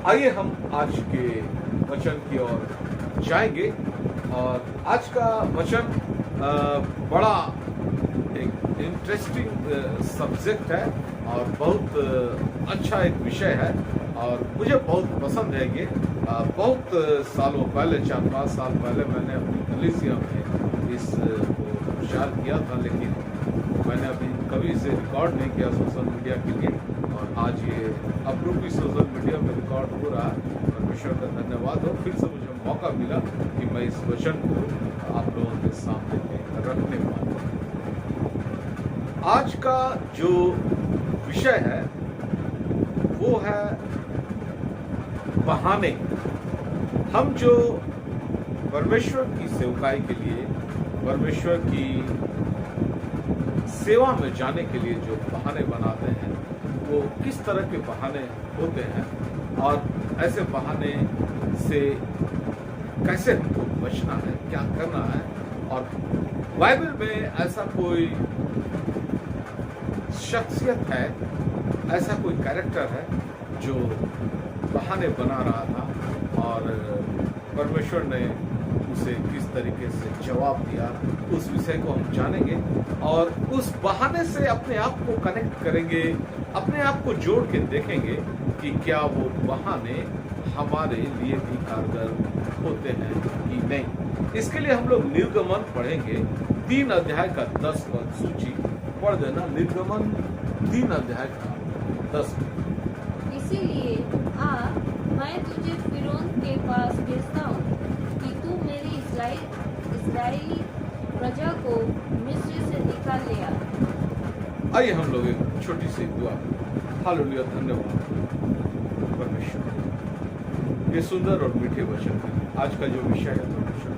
आइए हम आज के वचन की ओर जाएंगे और आज का वचन बड़ा एक इंटरेस्टिंग सब्जेक्ट है और बहुत अच्छा एक विषय है और मुझे बहुत पसंद है ये। बहुत सालों पहले 4-5 साल पहले मैंने अपनी कलीसिया में इस प्रचार किया था, लेकिन मैंने अभी कभी इसे रिकॉर्ड नहीं किया सोशल मीडिया के लिए और आज ये अप्रूपी सोशल मीडिया में रिकॉर्ड हो रहा है। परमेश्वर का धन्यवाद हो, फिर से मुझे मौका मिला कि मैं इस वचन को आप लोगों के सामने में रखने पाऊँ। आज का जो विषय है वो है बहाने। हम जो परमेश्वर की सेवकाई के लिए, परमेश्वर की सेवा में जाने के लिए जो बहाने बनाते हैं वो किस तरह के बहाने होते हैं और ऐसे बहाने से कैसे हमको बचना है, क्या करना है। और बाइबल में ऐसा कोई शख्सियत है, ऐसा कोई कैरेक्टर है जो बहाने बना रहा था और परमेश्वर ने उसे किस तरीके से जवाब दिया, उस विषय को हम जानेंगे और उस बहाने से अपने आप को कनेक्ट करेंगे, अपने आप को जोड़ के देखेंगे कि क्या वो बहाने हमारे लिए भी कारगर होते हैं कि नहीं। इसके लिए हम लोग निर्गमन पढ़ेंगे 3 अध्याय का 10 पद। सूची पढ़ देना, निर्गमन 3 अध्याय का 10 पद। इसीलिए मैं तुझे फिरौन के पास भेजता हूँ कि तू मेरी इस्राएली प्रजा को मिस्र से निकाल ले आ। आइए हम लोग एक छोटी सी दुआ। हालेलुया, धन्यवाद परमेश्वर ये सुंदर और मीठे वचन है। आज का जो विषय है परमेश्वर,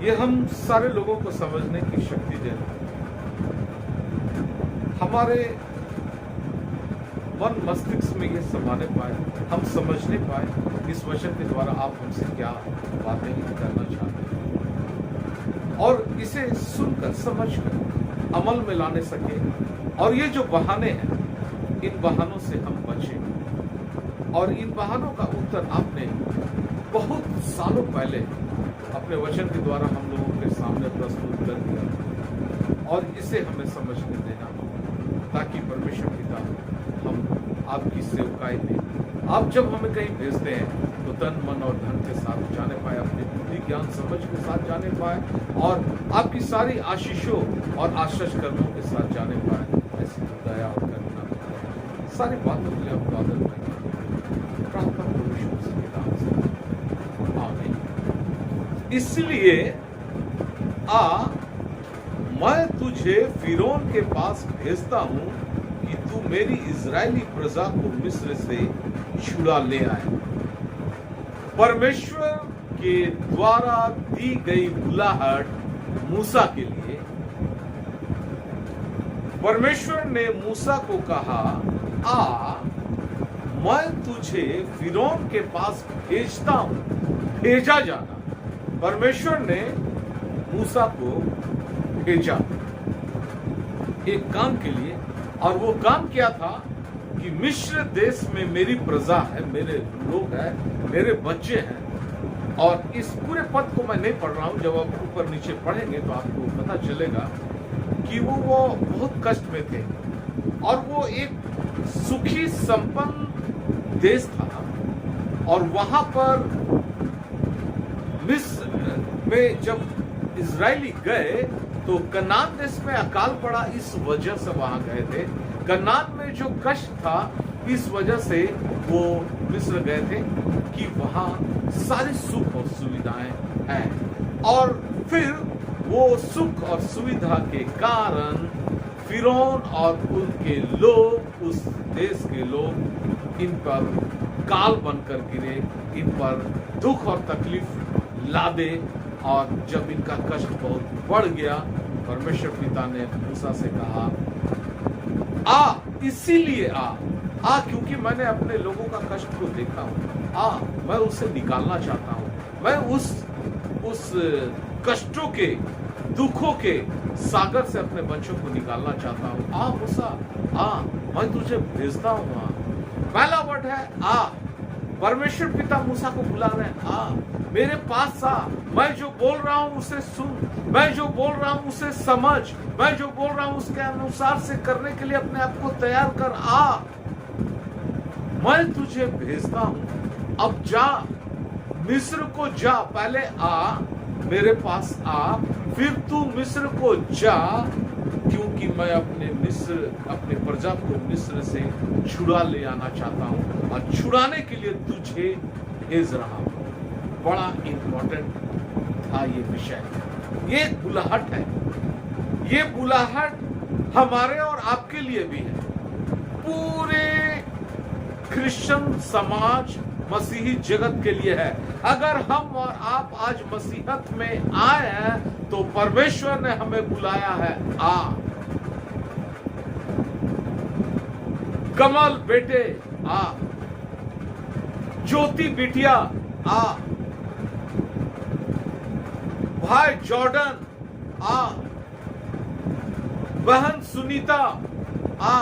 ये हम सारे लोगों को समझने की शक्ति देना, हमारे मन मस्तिष्क में ये समाने पाए, हम समझने पाए इस वचन के द्वारा आप हमसे क्या बातें करना चाहते हैं और इसे सुनकर समझकर अमल में लाने सके। और ये जो बहाने हैं, इन बहानों से हम बचें। और इन बहानों का उत्तर आपने बहुत सालों पहले अपने वचन के द्वारा हम लोगों के सामने प्रस्तुत कर दिया और इसे हमें समझने देना, ताकि परमेश्वर पिता हम आपकी सेवकाई में, आप जब हमें कहीं भेजते हैं तो तन मन और धन के साथ जाने पाए, अपने बुद्धि ज्ञान समझ के साथ जाने पाए और आपकी सारी आशीषों और आशीष कर्मों के साथ जाने पाए। ऐसी दया और करुणा सारी बातों के लिए हम आदर करेंगे। प्रार्थना परमेश्वर के नाम से, आमीन। इसलिए मैं तुझे फिरौन के पास भेजता हूं कि तू मेरी इजरायली प्रजा को मिस्र से छुड़ा ले आए। परमेश्वर के द्वारा दी गई बुलाहट मूसा के लिए, परमेश्वर ने मूसा को कहा, मैं तुझे फिरौन के पास भेजता हूं, भेजा जाना। परमेश्वर ने मूसा को भेजा एक काम के लिए, और वो काम क्या था कि मिस्र देश में मेरी प्रजा है, मेरे लोग हैं, मेरे बच्चे हैं। और इस पूरे पद को मैं नहीं पढ़ रहा हूं, जब आप ऊपर नीचे पढ़ेंगे तो आपको पता चलेगा कि वो बहुत कष्ट में थे और वो एक सुखी संपन्न देश था। और वहां पर मिस्र में जब इजरायली गए तो कनान देश में अकाल पड़ा, इस वजह से वहां गए थे। कनान में जो कष्ट था, इस वजह से वो मिस्र गए थे कि वहां सारी सुख और सुविधाएं हैं। और फिर वो सुख और सुविधा के कारण फिरौन और उनके लोग, उस देश के लोग, इन पर काल बनकर गिरे, इन पर दुख और तकलीफ लादे। और जब इनका कष्ट बहुत बढ़ गया, परमेश्वर पिता ने मूसा से कहा, इसीलिए क्योंकि मैंने अपने लोगों का कष्ट को देखा हूं, मैं उसे निकालना चाहता हूं, मैं उस कष्टों के, दुखों के सागर से अपने बच्चों को निकालना चाहता हूं। मूसा, मैं तुझे भेजता हूं। पहला वर्ड है आ। परमेश्वर पिता मूसा को बुला रहे हैं, आ मेरे पास आ, मैं जो बोल रहा हूं उसे सुन, मैं जो बोल रहा हूं उसे समझ, मैं जो बोल रहा हूं उसके अनुसार से करने के लिए अपने आप को तैयार कर। आ, मैं तुझे भेजता हूं, अब जा, मिस्र को जा। पहले आ, मेरे पास आ, फिर तू मिस्र को जा, क्योंकि मैं अपने प्रजा को मिस्र से छुड़ा ले आना चाहता हूं और छुड़ाने के लिए तुझे भेज रहा हूं। बड़ा इंपॉर्टेंट था ये विषय। ये बुलाहट है, ये बुलाहट हमारे और आपके लिए भी है। पूरे क्रिश्चियन समाज, मसीही जगत के लिए है। अगर हम और आप आज मसीहत में आए हैं तो परमेश्वर ने हमें बुलाया है, आ। कमल बेटे आ, ज्योति बिटिया आ, भाई जॉर्डन आ, बहन सुनीता आ,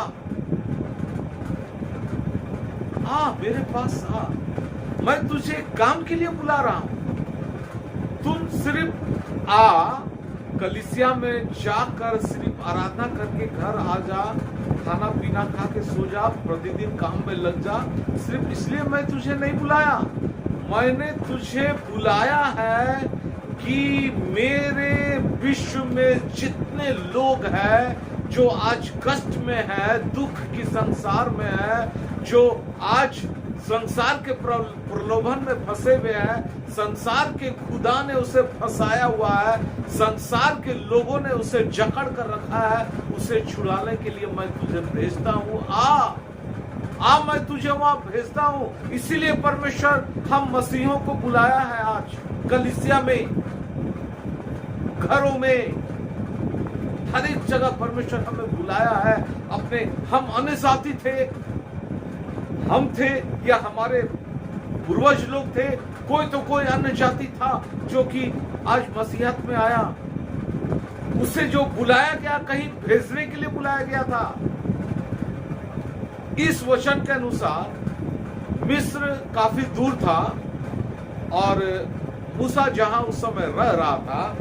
मेरे पास आ, मैं तुझे काम के लिए बुला रहा हूं। तुम सिर्फ आ, कलीसिया में जाकर सिर्फ आराधना करके घर आ जा, खाना पीना खा के सो जा, प्रतिदिन काम में लग जा, सिर्फ इसलिए मैं तुझे नहीं बुलाया। मैंने तुझे बुलाया है कि मेरे विश्व में जितने लोग हैं जो आज कष्ट में है, दुख की संसार में है, जो आज संसार के प्रलोभन में फंसे हुए हैं, संसार के खुदा ने उसे फंसाया हुआ है, संसार के लोगों ने उसे जकड़ कर रखा है, उसे छुड़ाने के लिए मैं तुझे भेजता हूं। आ, मैं तुझे वहां भेजता हूं। इसीलिए परमेश्वर हम मसीहों को बुलाया है आज, कलीसिया में, घरों में, हर एक जगह परमेश्वर हमें बुलाया है। अपने हम अन्य जाति थे, हम थे या हमारे पूर्वज लोग थे, कोई अन्य जाति था जो कि आज मसीहत में आया, उसे जो बुलाया गया, कहीं भेजने के लिए बुलाया गया था। इस वचन के अनुसार मिस्र काफी दूर था और मूसा जहां उस समय रह रहा था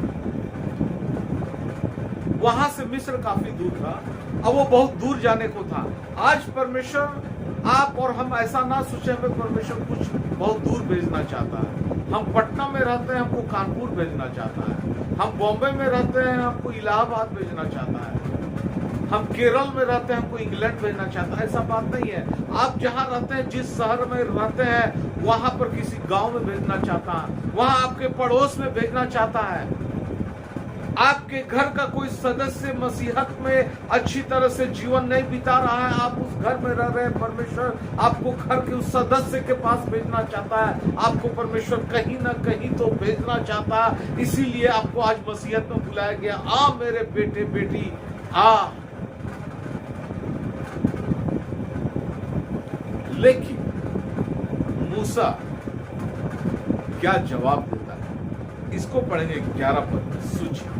वहां से मिस्र काफी दूर था, अब वो बहुत दूर जाने को था। आज परमेश्वर, आप और हम ऐसा ना सोचे हमें परमेश्वर कुछ बहुत दूर भेजना चाहता है। हम पटना में रहते हैं, हमको कानपुर भेजना चाहता है। हम बॉम्बे में रहते हैं, हमको इलाहाबाद भेजना चाहता है। हम केरल में रहते हैं, हमको इंग्लैंड भेजना चाहता है। ऐसा बात नहीं है। आप जहां रहते हैं, जिस शहर में रहते हैं, वहां पर किसी गांव में भेजना चाहता है, वहां आपके पड़ोस में भेजना चाहता है। आपके घर का कोई सदस्य मसीहत में अच्छी तरह से जीवन नहीं बिता रहा है, आप उस घर में रह रहे हैं, परमेश्वर आपको घर के उस सदस्य के पास भेजना चाहता है। आपको परमेश्वर कहीं ना कहीं तो भेजना चाहता है, इसीलिए आपको आज मसीहत में बुलाया गया। आ मेरे बेटे बेटी आ। लेकिन मूसा क्या जवाब देता है, इसको पढ़ेंगे 11 पद में, सूची।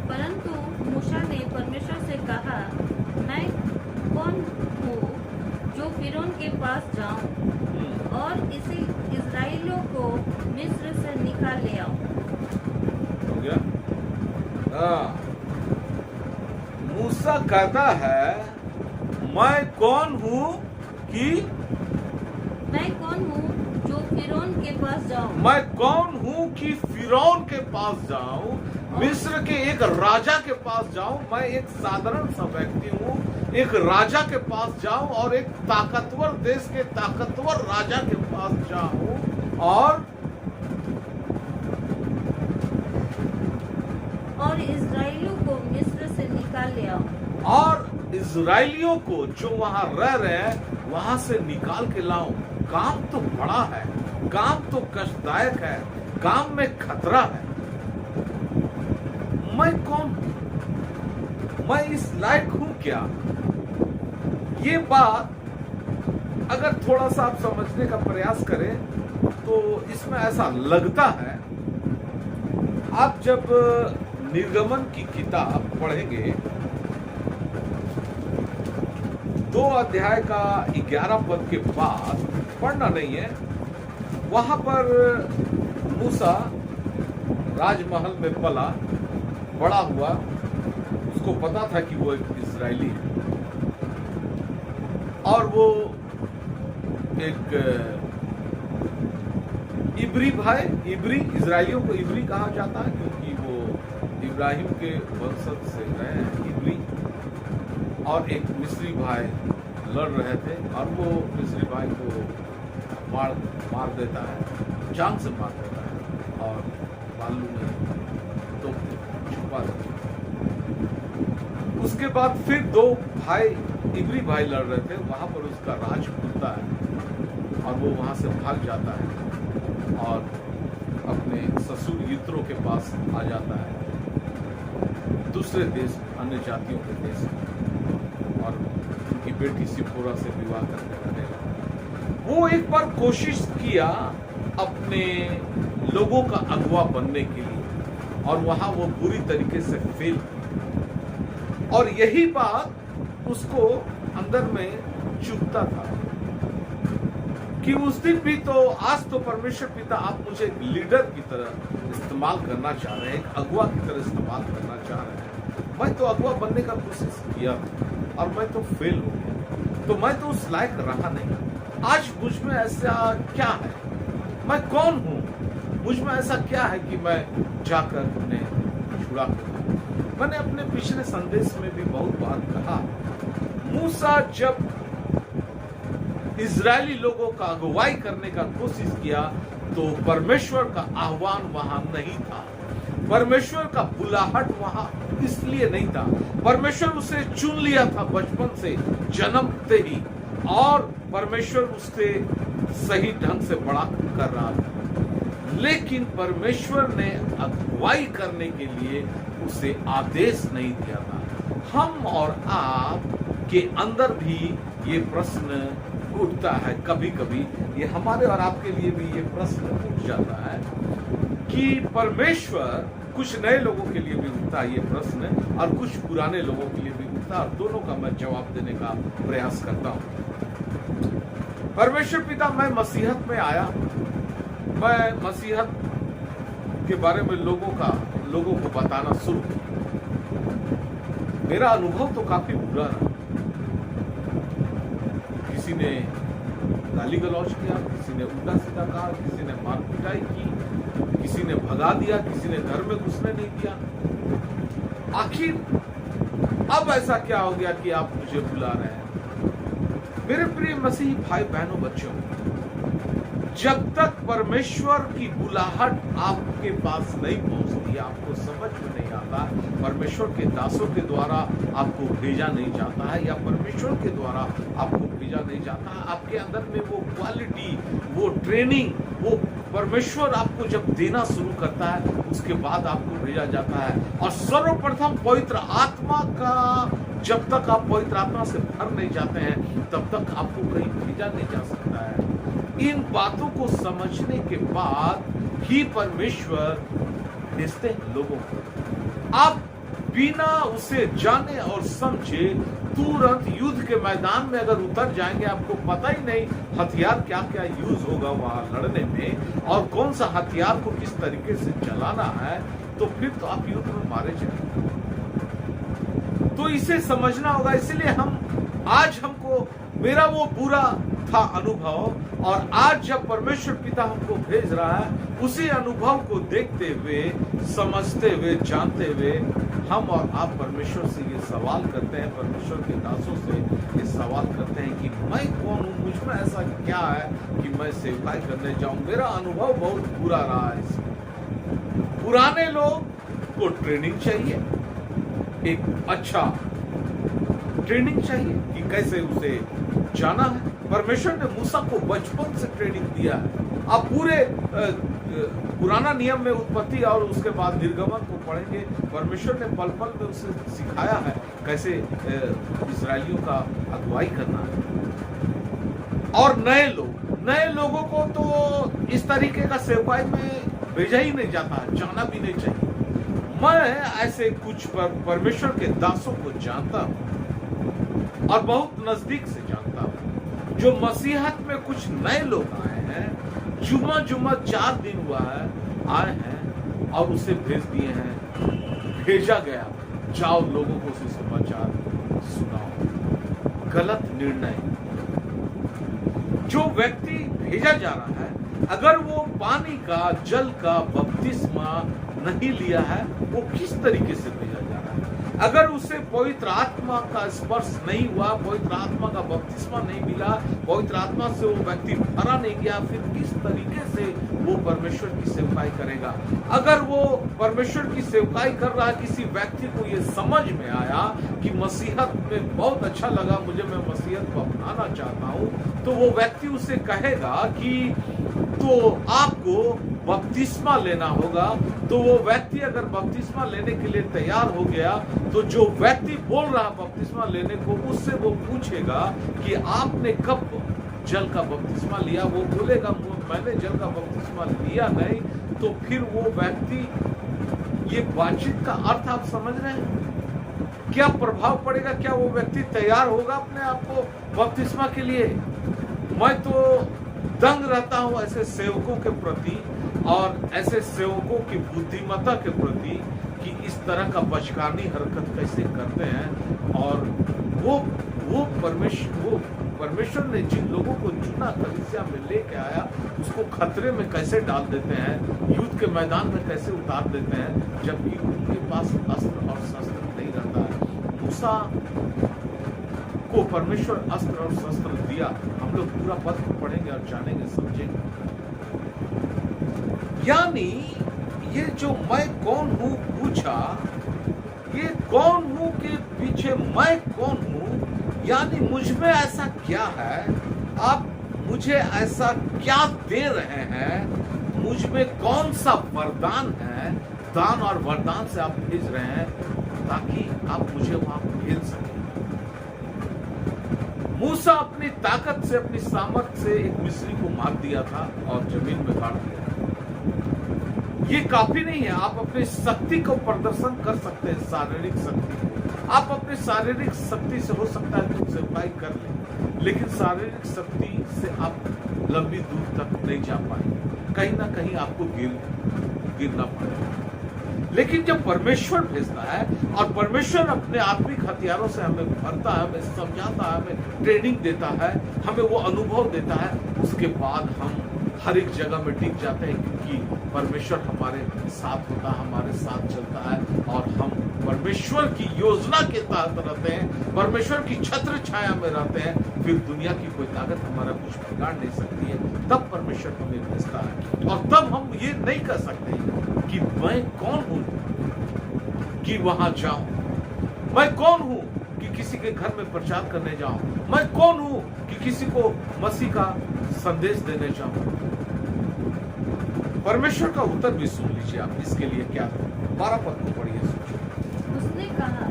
परंतु मूसा ने परमेश्वर से कहा, मैं कौन हूँ जो फिरौन के पास जाऊं और इसे इस्राएलियों को मिस्र से निकाल ले आऊं। हो गया? मूसा कहता है, मैं कौन हूँ कि मैं कौन हूँ जो फिरौन के पास जाऊं। मैं कौन हूँ कि फिरौन के पास जाऊं, मिस्र के एक राजा के पास जाऊं। मैं एक साधारण सा व्यक्ति हूँ, एक राजा के पास जाऊं और एक ताकतवर देश के ताकतवर राजा के पास जाऊं और इस्राएलियों को मिस्र से निकाल ले आऊं। और इजराइलियों को जो वहां रह रहे हैं वहां से निकाल के लाऊं। काम तो बड़ा है, काम तो कष्टदायक है, काम में खतरा है। मैं कौन हूं, मैं इस लायक हूं क्या? ये बात अगर थोड़ा सा आप समझने का प्रयास करें तो इसमें ऐसा लगता है, आप जब निर्गमन की किताब पढ़ेंगे 2 अध्याय का 11 पद के बाद, पढ़ना नहीं है, वहां पर मूसा राजमहल में पला बड़ा हुआ, उसको पता था कि वो एक इजरायली है और वो एक इब्री इजरायलियों को इब्री कहा जाता है क्योंकि वो इब्राहिम के वंशज से रहे हैं इब्री। और एक मिस्री भाई लड़ रहे थे और वो मिस्री भाई को मार देता है, जान से मार देता है और बालू में छुपा देता है। उसके बाद फिर 2 भाई इब्री भाई लड़ रहे थे, वहां पर उसका राज खुलता है और वो वहां से भाग जाता है और अपने ससुर यित्रो के पास आ जाता है, दूसरे देश, अन्य जातियों के देश, और उनकी बेटी सिपोरा से विवाह करने लगेगा। वो एक बार कोशिश किया अपने लोगों का अगुवा बनने के लिए और वहां वो बुरी तरीके से फेल, और यही बात उसको अंदर में चुभता था कि उस दिन भी तो, आज तो परमेश्वर पिता आप मुझे एक लीडर की तरह इस्तेमाल करना चाह रहे हैं, एक अगुवा की तरह इस्तेमाल करना चाह रहे हैं। मैं तो अगुवा बनने का कोशिश किया और मैं तो फेल हो गया, तो मैं तो उस लायक रहा नहीं। आज मुझ में ऐसा क्या है, मैं कौन हूं, मुझ में ऐसा क्या है कि मैं जाकर उन्हें छुड़ा कर। मैंने अपने पिछले संदेश में भी बहुत बार कहा, मूसा जब इजरायली लोगों का अगुवाई करने का कोशिश किया तो परमेश्वर का आह्वान वहां नहीं था, परमेश्वर का बुलाहट वहां इसलिए नहीं था। परमेश्वर उसे चुन लिया था बचपन से, जन्मते ही, और परमेश्वर उससे सही ढंग से बड़ा कर रहा था, लेकिन परमेश्वर ने अगुवाई करने के लिए उसे आदेश नहीं दिया था। हम और आप के अंदर भी ये प्रश्न उठता है, कभी कभी ये हमारे और आपके लिए भी ये प्रश्न उठ जाता है कि परमेश्वर, कुछ नए लोगों के लिए भी उठता है ये प्रश्न और कुछ पुराने लोगों के लिए भी उठता है, और दोनों का मैं जवाब देने का प्रयास करता हूं। परमेश्वर पिता, मैं मसीहत में आया, मैं मसीहत के बारे में लोगों को बताना शुरू किया। मेरा अनुभव तो काफी बुरा रहा, किसी ने गाली गलौज किया, किसी ने उल्टा सीधा कहा, किसी ने मार पिटाई की, किसी ने भगा दिया, किसी ने घर में घुसने नहीं दिया। आखिर अब ऐसा क्या हो गया कि आप मुझे बुला रहे हैं? मेरे प्रिय मसीही भाई बहनों बच्चों, जब तक परमेश्वर की बुलाहट आपके पास नहीं पहुंचती, आपको समझ में नहीं आता, परमेश्वर के दासों के द्वारा आपको भेजा नहीं जाता है या परमेश्वर के द्वारा आपको भेजा नहीं जाता है, आपके अंदर में वो क्वालिटी, वो ट्रेनिंग, वो परमेश्वर आपको जब देना शुरू करता है, उसके बाद आपको भेजा जाता है। और सर्वप्रथम पवित्र आत्मा का, जब तक आप पवित्र आत्मा से भर नहीं जाते हैं, तब तक आपको कहीं भेजा नहीं जा सकता है। इन बातों को समझने के बाद ही परमेश्वर भेजते हैं लोगों को। आप बिना उसे जाने और समझे तुरंत युद्ध के मैदान में अगर उतर जाएंगे, आपको पता ही नहीं हथियार क्या क्या यूज होगा वहां लड़ने में और कौन सा हथियार को किस तरीके से चलाना है, तो फिर तो आप युद्ध में मारे जाएंगे। तो इसे समझना होगा। इसलिए हमको मेरा वो बुरा था अनुभव, और आज जब परमेश्वर पिता हमको भेज रहा है, उसी अनुभव को देखते हुए, समझते हुए, जानते हुए, हम और आप परमेश्वर से ये सवाल करते हैं, परमेश्वर के दासों से ये सवाल करते हैं कि मैं कौन हूं, मुझ में ऐसा क्या है कि मैं सेवकाई करने जाऊं। मेरा अनुभव बहुत बुरा रहा है इसमें। पुराने लोग को ट्रेनिंग चाहिए, एक अच्छा ट्रेनिंग चाहिए कि कैसे उसे जाना है। परमेश्वर ने मूसा को बचपन से ट्रेनिंग दिया है। आप पूरे पुराना नियम में उत्पत्ति और उसके बाद निर्गमन को पढ़ेंगे, परमेश्वर ने पल पल में उसे सिखाया है कैसे इस्राएलियों का अगुवाई करना है। और नए लोगों को तो इस तरीके का सेवकाई में भेजा ही नहीं जाता, जाना भी नहीं चाहिए। मैं ऐसे कुछ परमेश्वर के दासों को जानता हूं और बहुत नजदीक से जानता हूं। जो मसीहत में कुछ नए लोग आए हैं, जुमा 4 दिन हुआ है, आए हैं और उसे भेज दिए हैं, भेजा गया, जाओ लोगों को सुसमाचार सुनाओ। गलत निर्णय। जो व्यक्ति भेजा जा रहा है, अगर वो पानी का, जल का बपतिस्मा नहीं लिया है, वो किस तरीके से भेजा जा रहा है? अगर उसे पवित्र आत्मा का स्पर्श नहीं हुआ, पवित्र आत्मा का बपतिस्मा नहीं मिला, पवित्र आत्मा से वो व्यक्ति भरा नहीं गया, फिर किस तरीके से वो परमेश्वर की सेवकाई करेगा? अगर वो परमेश्वर की सेवकाई कर रहा है, किसी व्यक्ति को ये समझ में आया कि मसीहत में बहुत अच्छा लगा, मुझे, मैं मसीहत को अपनाना चाहता हूं, तो वो व्यक्ति उसे कहेगा कि तो आपको बपतिस्मा लेना होगा। तो वो व्यक्ति अगर बपतिस्मा लेने के लिए तैयार हो गया, तो जो व्यक्ति बोल रहा बपतिस्मा लेने को, उससे वो पूछेगा कि आपने कब जल का बपतिस्मा लिया? वो बोलेगा मैंने जल का बपतिस्मा लिया नहीं। तो फिर वो व्यक्ति, ये बातचीत का अर्थ आप समझ रहे हैं? क्या प्रभाव पड़ेगा? क्या वो व्यक्ति तैयार होगा अपने आप को बपतिस्मा के लिए? मैं तो दंग रहता हूं ऐसे सेवकों के प्रति और ऐसे सेवकों की बुद्धिमत्ता के प्रति कि इस तरह का बचकानी हरकत कैसे करते हैं। और वो परमेश्वर ने जिन लोगों को चुना, कलीसिया में लेके आया, उसको खतरे में कैसे डाल देते हैं, युद्ध के मैदान में कैसे उतार देते हैं, जबकि उनके पास अस्त्र और शस्त्र नहीं रहता है। मूसा को परमेश्वर अस्त्र और शस्त्र दिया। हम लोग पूरा पत्र पढ़ेंगे और जानेंगे, समझेंगे। यानी ये जो मैं कौन हूं पूछा, ये कौन हूं के पीछे मैं कौन हूं, यानी मुझ में ऐसा क्या है, आप मुझे ऐसा क्या दे रहे हैं, मुझ में कौन सा वरदान है, दान और वरदान से आप भेज रहे हैं ताकि आप मुझे वहां भेज सकें। मूसा अपनी ताकत से, अपनी सामर्थ्य से एक मिस्री को मार दिया था और जमीन में गाड़ दिया। ये काफी नहीं है। आप अपनी शक्ति को प्रदर्शन कर सकते हैं, शारीरिक शक्ति। आप अपनी शारीरिक शक्ति से हो सकता है कुछ सेवकाई कर लें, लेकिन शारीरिक शक्ति से आप लंबी दूर तक नहीं जा पाएंगे। कहीं ना कहीं आपको गिरना पड़ेगा। लेकिन जब परमेश्वर भेजता है और परमेश्वर अपने आत्मिक हथियारों से हमें भरता है, हमें समझाता है, हमें ट्रेनिंग देता है, हमें वो अनुभव देता है, उसके बाद हम हर एक जगह में टिक जाते हैं, क्योंकि परमेश्वर हमारे साथ होता है, हमारे साथ चलता है और हम परमेश्वर की योजना के तहत रहते हैं, परमेश्वर की छत्र छाया में रहते हैं। फिर दुनिया की कोई ताकत हमारा कुछ बिगाड़ नहीं सकती है। तब परमेश्वर हमें भेजता है और तब हम ये नहीं कर सकते कि मैं कौन हूं कि वहां जाऊं, मैं कौन हूं कि किसी के घर में प्रचार करने जाऊं, मैं कौन हूं कि किसी को मसीह का संदेश देने जाऊं। परमेश्वर का उत्तर भी सुन लीजिए आप। इसके लिए क्या 12 पद को पढ़िए। उसने कहा,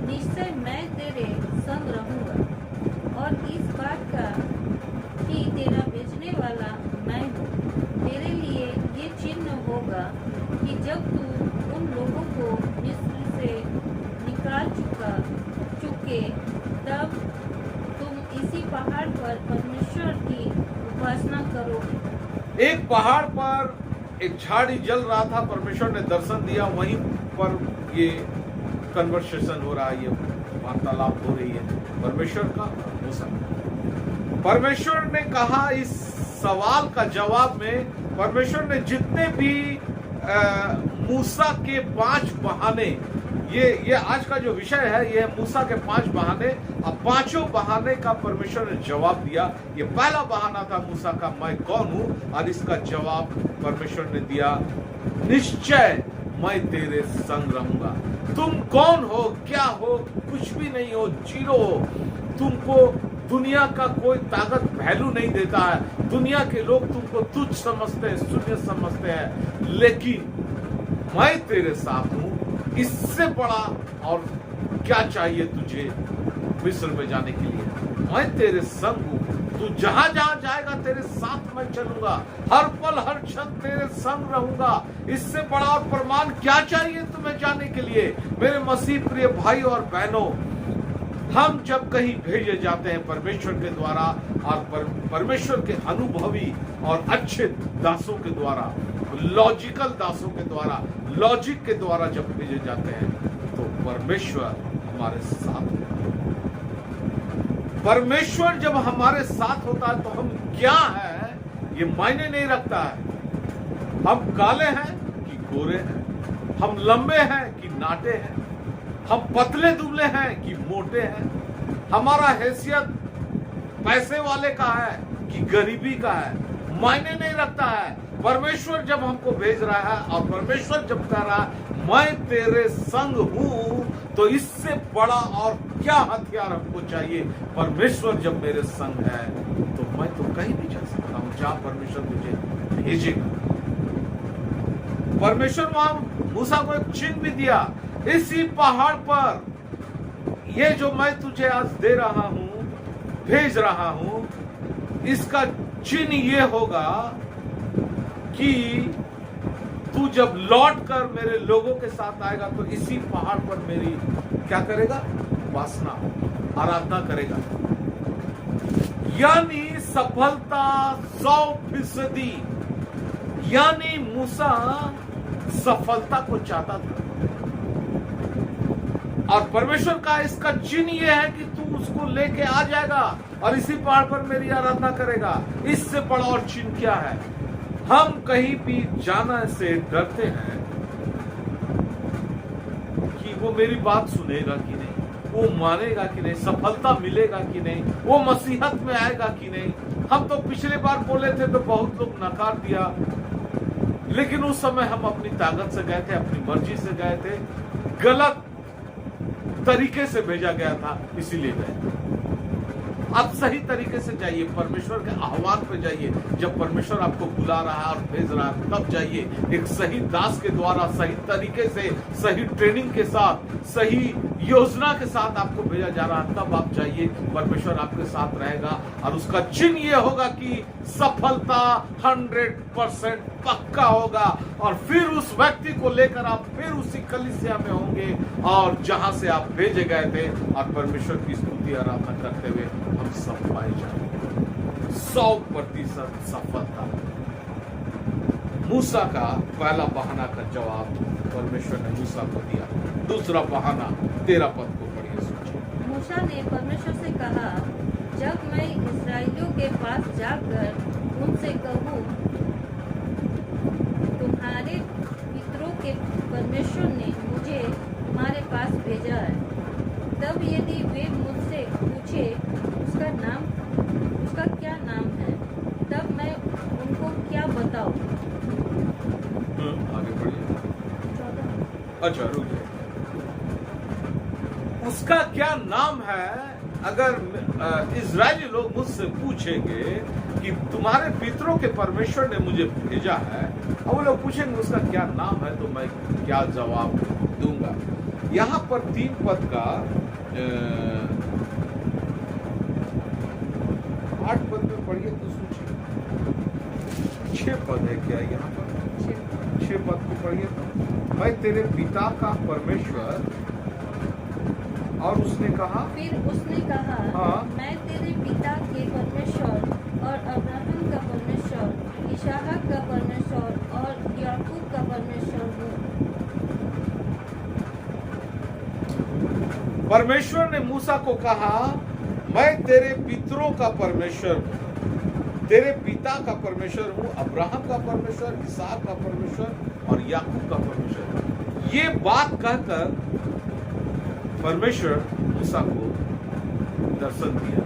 निश्चय मैं तेरे संग रहूंगा और इस बात का कि तेरा भेजने वाला मैं हूँ। तेरे लिए ये चिन्ह होगा कि जब तू उन लोगों को मिस्र से निकाल चुके तब तुम इसी पहाड़ पर परमेश्वर की उपासना करोगे। एक पहाड़ पर एक झाड़ी जल रहा था, परमेश्वर ने दर्शन दिया, वहीं पर ये कन्वर्सेशन हो रहा है, ये वार्तालाप हो रही है परमेश्वर का मूसा। परमेश्वर ने कहा, इस सवाल का जवाब में परमेश्वर ने जितने भी मूसा के 5 बहाने, ये आज का जो विषय है, ये मूसा के 5 बहाने। अब 5 बहाने का परमेश्वर ने जवाब दिया। ये पहला बहाना था मूसा का, मैं कौन हूं, और इसका जवाब परमेश्वर ने दिया, निश्चय मैं तेरे संग रहूंगा। तुम कौन हो, क्या हो, कुछ भी नहीं हो, जीरो हो। तुमको दुनिया का कोई ताकत वैल्यू नहीं देता है। दुनिया के लोग तुमको तुच्छ समझते हैं, शून्य समझते हैं, लेकिन मैं तेरे साथ हूं। इससे बड़ा और क्या चाहिए तुझे मिस्र में जाने के लिए? मैं तेरे संग हूं। तू जहां जहां जाएगा तेरे साथ मैं चलूंगा, हर पल हर क्षण तेरे संग रहूंगा। इससे बड़ा और प्रमाण क्या चाहिए तुम्हें जाने के लिए? मेरे मसीह प्रिय भाई और बहनों, हम जब कहीं भेजे जाते हैं परमेश्वर के द्वारा और परमेश्वर के अनुभवी और अच्छे दासों के द्वारा, लॉजिकल दासों के द्वारा, लॉजिक के द्वारा जब भेजे जाते हैं तो परमेश्वर हमारे साथ होता है। परमेश्वर जब हमारे साथ होता है तो हम क्या है ये मायने नहीं रखता है। हम काले हैं कि गोरे हैं, हम लंबे हैं कि नाटे हैं, हम पतले दुबले हैं कि मोटे हैं, हमारा हैसियत पैसे वाले का है कि गरीबी का है, मायने नहीं रखता है। परमेश्वर जब हमको भेज रहा है और परमेश्वर जब कह रहा है मैं तेरे संग हूं, तो इससे बड़ा और क्या हथियार हमको चाहिए। परमेश्वर जब मेरे संग है तो मैं तो कहीं भी जा सकता हूं जहां परमेश्वर मुझे भेजेगा। परमेश्वर वहां मूसा को एक चिन्ह भी दिया, इसी पहाड़ पर ये जो मैं तुझे आज दे रहा हूं, भेज रहा हूं, इसका चिन्ह ये होगा कि तू जब लौट कर मेरे लोगों के साथ आएगा तो इसी पहाड़ पर मेरी क्या करेगा? उपासना, आराधना करेगा। यानी सफलता 100%। यानी मूसा सफलता को चाहता था और परमेश्वर का इसका चिन्ह यह है कि तू उसको लेके आ जाएगा और इसी पहाड़ पर मेरी आराधना करेगा। इससे बड़ा और चिन्ह क्या है? हम कहीं भी जाना से डरते हैं कि वो मेरी बात सुनेगा कि नहीं, वो मानेगा कि नहीं, सफलता मिलेगा कि नहीं, वो मसीहत में आएगा कि नहीं। हम तो पिछले बार बोले थे तो बहुत लोग नकार दिया, लेकिन उस समय हम अपनी ताकत से गए थे, अपनी मर्जी से गए थे, गलत तरीके से भेजा गया था, इसीलिए गए। आप सही तरीके से जाइए, परमेश्वर के आह्वान पे जाइए। जब परमेश्वर आपको बुला रहा है और भेज रहा है तब जाइए। एक सही दास के द्वारा, सही तरीके से, सही ट्रेनिंग के साथ, सही योजना के साथ आपको भेजा जा रहा है, तब आप जाइए। परमेश्वर आपके साथ रहेगा और उसका चिन्ह ये होगा कि सफलता 100% पक्का होगा। और फिर उस व्यक्ति को लेकर आप फिर उसी कलीसिया में होंगे और जहां से आप भेजे गए थे और परमेश्वर की स्तुति आराधना करते हुए हम सब पाए जाएंगे। 100% सफलता। मूसा का पहला बहाना का जवाब परमेश्वर ने मूसा को दिया। दूसरा बहाना 13 पद को पढ़िए, सोचिए। मूसा ने परमेश्वर से कहा, जब मैं इस्राएलियों के पास जाकर उनसे कहूँ, तुम्हारे पितरों के परमेश्वर ने मुझे तुम्हारे पास भेजा है, तब यदि वे मुझसे पूछे उसका क्या नाम है, तब मैं उनको क्या बताऊं? आगे बढ़िए। अच्छा, रुक जाइए। उसका क्या नाम है? अगर इजरायली लोग मुझसे पूछेंगे कि तुम्हारे पितरों के परमेश्वर ने मुझे भेजा है, और वो लोग पूछेंगे उसका क्या नाम है, तो मैं क्या जवाब दूंगा? यहाँ पर 3 पद का 8 पद में पढ़िए तो सोचिए। 6 पद है क्या यहाँ पर? 6 पद को पढ़िए तो, मैं तेरे पिता का परमेश्वर, और उसने कहा, फिर उसने कहा, हाँ, मैं तेरे पिता के परमेश्वर और अब्राहम का परमेश्वर, इसहाक का परमेश्वर और याकूब का परमेश्वर हूँ। परमेश्वर ने मूसा को कहा, मैं तेरे पितरों का परमेश्वर हूँ, तेरे पिता का परमेश्वर हूँ, अब्राहम का परमेश्वर, इसहाक का परमेश्वर और याकूब का परमेश्वर। ये बात कहकर परमेश्वर मूसा को दर्शन दिया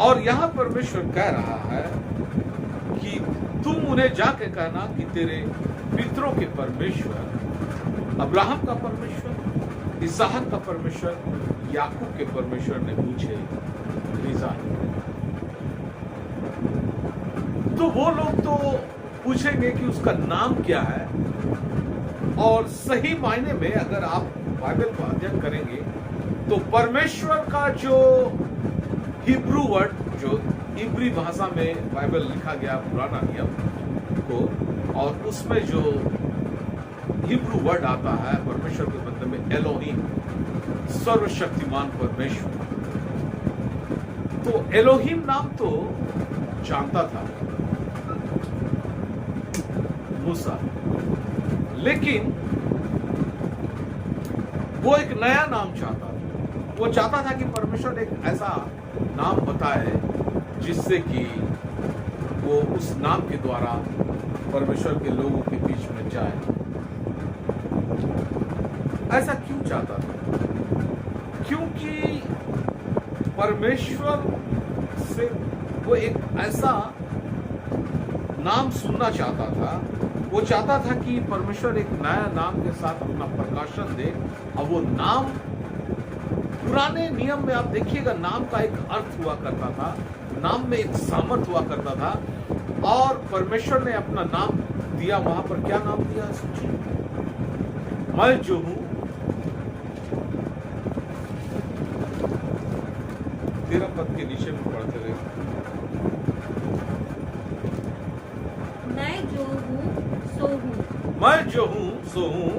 और यहां परमेश्वर कह रहा है कि तुम उन्हें जाके कहना कि तेरे पितरों के परमेश्वर, अब्राहम का परमेश्वर, इसहाक का परमेश्वर, याकूब के परमेश्वर ने मुझे भेजा है। तो वो लोग तो पूछेंगे कि उसका नाम क्या है, और सही मायने में अगर आप बाइबल का अध्ययन करेंगे तो परमेश्वर का जो हिब्रू वर्ड, जो इब्री भाषा में बाइबल लिखा गया पुराना नियम को, और उसमें जो हिब्रू वर्ड आता है परमेश्वर के मतलब में एलोहीम, सर्वशक्तिमान परमेश्वर। तो एलोहीम नाम तो जानता था मूसा, लेकिन वो एक नया नाम चाहता था। वो चाहता था कि परमेश्वर एक ऐसा नाम बताए जिससे कि वो उस नाम के द्वारा परमेश्वर के लोगों के बीच में जाए। ऐसा क्यों चाहता था? क्योंकि परमेश्वर से वो एक ऐसा नाम सुनना चाहता था। वो चाहता था कि परमेश्वर एक नया नाम के साथ अपना प्रकाशन दे। और वो नाम, पुराने नियम में आप देखिएगा, नाम का एक अर्थ हुआ करता था, नाम में एक सामर्थ हुआ करता था। और परमेश्वर ने अपना नाम दिया, वहां पर क्या नाम दिया सोचिए, मैं जो हूं। 13 पद के नीचे में पढ़ते रहे। मैं जो हूँ सो हूँ। मैं जो हूं सो हूं।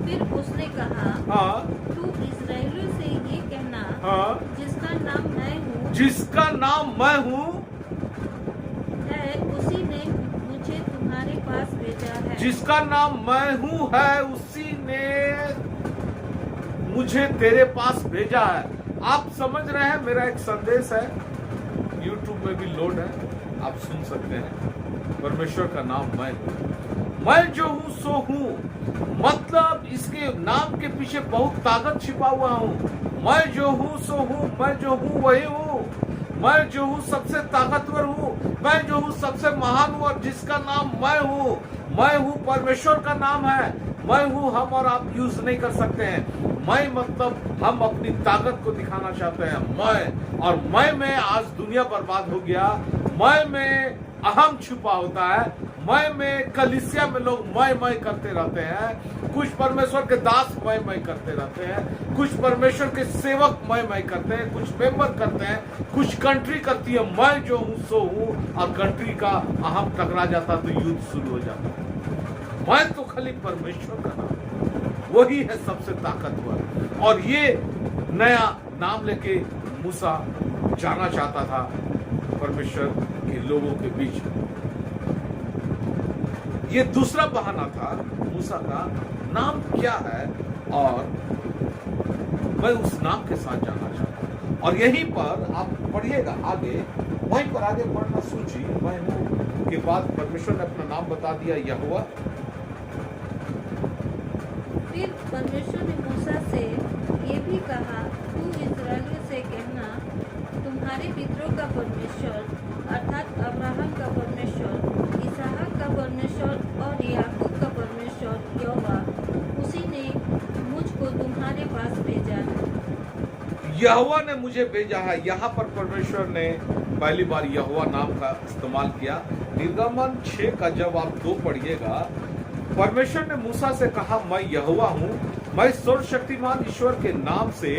फिर उसने कहा, हाँ तू इस्राएलियों से ये कहना, हाँ, जिसका नाम मैं हूँ जिसका नाम मैं हूं है, उसी ने मुझे तुम्हारे पास भेजा है। जिसका नाम मैं हूं है, उसी ने मुझे तेरे पास भेजा है। आप समझ रहे हैं, मेरा एक संदेश है, YouTube में भी लोड है, आप सुन सकते हैं। परमेश्वर का नाम मैं हूं। मैं जो हूं सो हूं, मतलब इसके नाम के पीछे बहुत ताकत छिपा हुआ हूं। मैं जो हूं सो हूं, मैं जो हूं वही हूं। मैं जो हूं सबसे ताकतवर हूं, मैं जो हूं सबसे महान हूं। और जिसका नाम मैं हूं परमेश्वर का नाम है। मैं हूं हम और आप यूज नहीं कर सकते हैं। मैं मतलब हम अपनी ताकत को दिखाना चाहते हैं। मैं, और मैं में आज दुनिया बर्बाद हो गया। मैं में अहम छुपा होता है। मैं में कलीसिया में लोग मैं करते रहते हैं। कुछ परमेश्वर के दास मैं करते रहते हैं। कुछ परमेश्वर के सेवक मैं करते हैं। कुछ मेंबर करते हैं। कुछ कंट्री करती है मैं जो हूं सो हूं, और कंट्री का अहम टकरा जाता तो युद्ध शुरू हो जाता। मैं तो खाली परमेश्वर का नाम, वही है सबसे ताकतवर। और ये नया नाम लेके मूसा जाना चाहता था परमेश्वर के लोगों के बीच में। ये दूसरा बहाना था मूसा का, नाम क्या है और मैं उस नाम के साथ जाना चाहता हूं। और यहीं पर आप पढ़िएगा आगे, वहीं पर आगे पढ़ना सूची मैं हूं के बाद परमेश्वर ने अपना नाम बता दिया यहोवा। फिर परमेश्वर ने मूसा से ये भी कहा, तू इस्राएलियों से कहना, तुम्हारे पितरों का परमेश्वर अर्थात अब्राहम का परमेश्वर, इसहाक का परमेश्वर और याकूब का परमेश्वर यहोवा, उसी ने मुझको तुम्हारे पास भेजा है। यहोवा ने मुझे भेजा है। यहाँ पर परमेश्वर ने पहली बार यहोवा नाम का इस्तेमाल किया। निर्गमन 6 का जब आप 2 पढ़िएगा, परमेश्वर ने मूसा से कहा, मैं यहोवा हूं। मैं सर्वशक्तिमान ईश्वर के नाम से